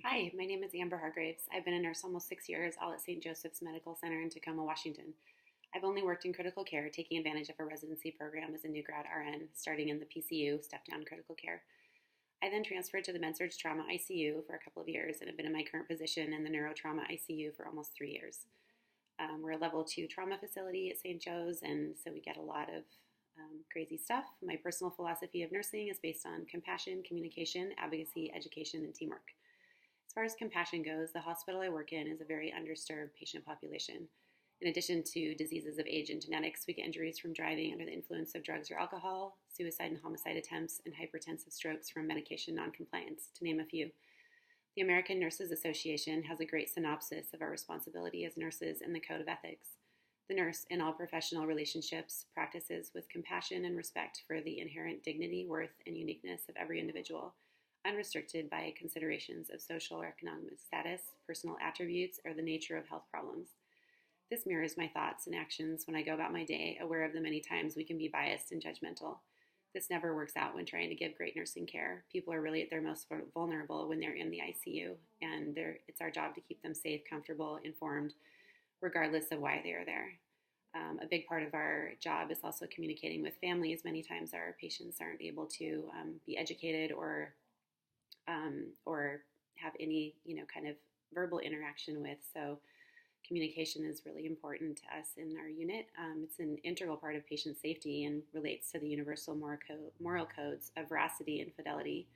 Hi, my name is Amber Hargraves. I've been a nurse almost 6 years, all at St. Joseph's Medical Center in Tacoma, Washington. I've only worked in critical care, taking advantage of a residency program as a new grad RN, starting in the PCU, step down critical care. I then transferred to the Med-Surg Trauma ICU for a couple of years and have been in my current position in the Neurotrauma ICU for almost 3 years. We're a level 2 trauma facility at St. Joe's, and so we get a lot of crazy stuff. My personal philosophy of nursing is based on compassion, communication, advocacy, education, and teamwork. As far as compassion goes, the hospital I work in is a very underserved patient population. In addition to diseases of age and genetics, we get injuries from driving under the influence of drugs or alcohol, suicide and homicide attempts, and hypertensive strokes from medication noncompliance, to name a few. The American Nurses Association has a great synopsis of our responsibility as nurses in the Code of Ethics. The nurse, in all professional relationships, practices with compassion and respect for the inherent dignity, worth, and uniqueness of every individual, unrestricted by considerations of social or economic status, personal attributes, or the nature of health problems. This mirrors my thoughts and actions when I go about my day, aware of the many times we can be biased and judgmental. This never works out when trying to give great nursing care. People are really at their most vulnerable when they're in the ICU, and it's our job to keep them safe, comfortable, informed, regardless of why they are there. A big part of our job is also communicating with families. Many times our patients aren't able to be educated or have any, kind of verbal interaction with. So communication is really important to us in our unit. It's an integral part of patient safety and relates to the universal moral codes of veracity and fidelity,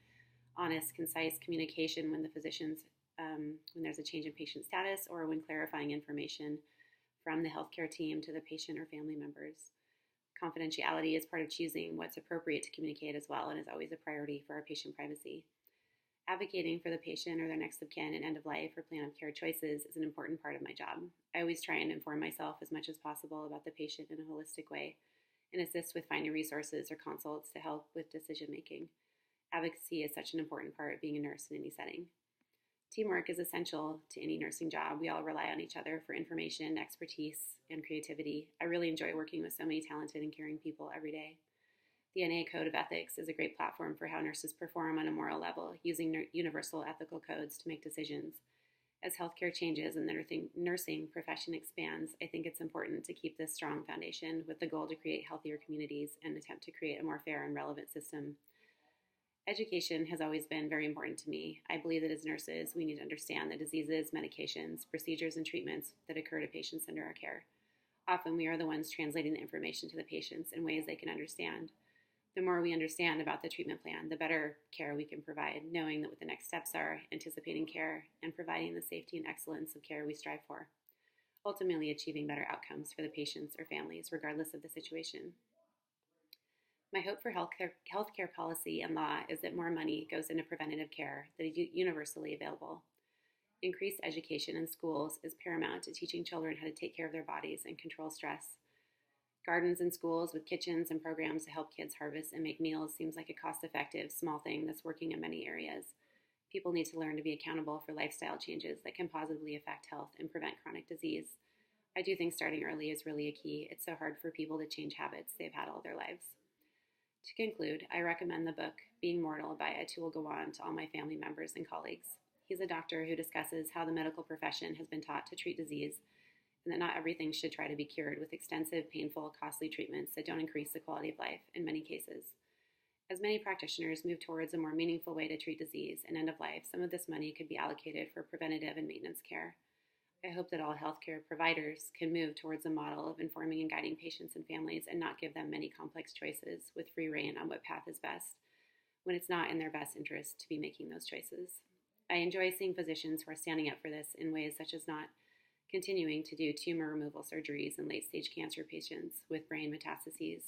honest, concise communication when the physicians, when there's a change in patient status or when clarifying information from the healthcare team to the patient or family members. Confidentiality is part of choosing what's appropriate to communicate as well and is always a priority for our patient privacy. Advocating for the patient or their next of kin in end of life or plan of care choices is an important part of my job. I always try and inform myself as much as possible about the patient in a holistic way and assist with finding resources or consults to help with decision making. Advocacy is such an important part of being a nurse in any setting. Teamwork is essential to any nursing job. We all rely on each other for information, expertise, and creativity. I really enjoy working with so many talented and caring people every day. The NA Code of Ethics is a great platform for how nurses perform on a moral level, using universal ethical codes to make decisions. As healthcare changes and the nursing profession expands, I think it's important to keep this strong foundation with the goal to create healthier communities and attempt to create a more fair and relevant system. Education has always been very important to me. I believe that as nurses, we need to understand the diseases, medications, procedures, and treatments that occur to patients under our care. Often we are the ones translating the information to the patients in ways they can understand. The more we understand about the treatment plan, the better care we can provide, knowing that what the next steps are, anticipating care, and providing the safety and excellence of care we strive for, ultimately achieving better outcomes for the patients or families, regardless of the situation. My hope for healthcare policy and law is that more money goes into preventative care that is universally available. Increased education in schools is paramount to teaching children how to take care of their bodies and control stress. Gardens in schools with kitchens and programs to help kids harvest and make meals seems like a cost-effective, small thing that's working in many areas. People need to learn to be accountable for lifestyle changes that can positively affect health and prevent chronic disease. I do think starting early is really a key. It's so hard for people to change habits they've had all their lives. To conclude, I recommend the book Being Mortal by Atul Gawande to all my family members and colleagues. He's a doctor who discusses how the medical profession has been taught to treat disease and that not everything should try to be cured with extensive, painful, costly treatments that don't increase the quality of life in many cases. As many practitioners move towards a more meaningful way to treat disease and end of life, some of this money could be allocated for preventative and maintenance care. I hope that all healthcare providers can move towards a model of informing and guiding patients and families and not give them many complex choices with free rein on what path is best when it's not in their best interest to be making those choices. I enjoy seeing physicians who are standing up for this in ways such as not continuing to do tumor removal surgeries in late-stage cancer patients with brain metastases,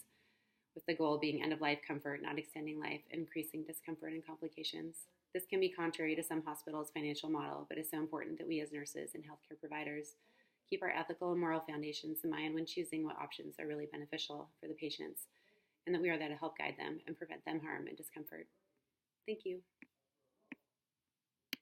with the goal being end-of-life comfort, not extending life, increasing discomfort and complications. This can be contrary to some hospitals' financial model, but it's so important that we as nurses and healthcare providers keep our ethical and moral foundations in mind when choosing what options are really beneficial for the patients, and that we are there to help guide them and prevent them harm and discomfort. Thank you.